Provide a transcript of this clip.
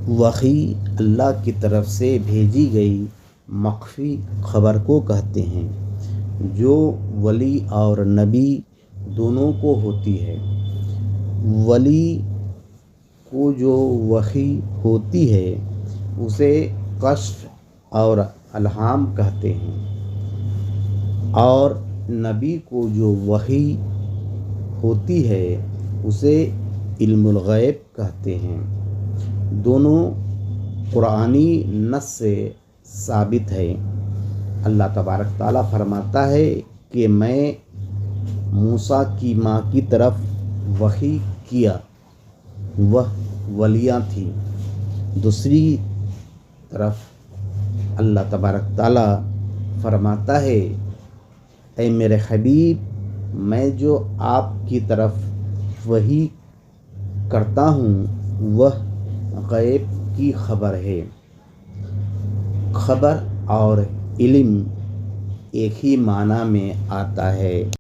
وحی اللہ کی طرف سے بھیجی گئی مخفی خبر کو کہتے ہیں جو ولی اور نبی دونوں کو ہوتی ہے۔ ولی کو جو وحی ہوتی ہے اسے کشف اور الہام کہتے ہیں، اور نبی کو جو وحی ہوتی ہے اسے علم الغیب کہتے ہیں۔ دونوں قرآنی نص سے ثابت ہے۔ اللہ تبارک تعالیٰ فرماتا ہے کہ میں موسیٰ کی ماں کی طرف وحی کیا، وہ ولیہ تھی۔ دوسری طرف اللہ تبارک تعالیٰ فرماتا ہے اے میرے حبیب، میں جو آپ کی طرف وحی کرتا ہوں وہ غیب کی خبر ہے۔ خبر اور علم ایک ہی معنی میں آتا ہے۔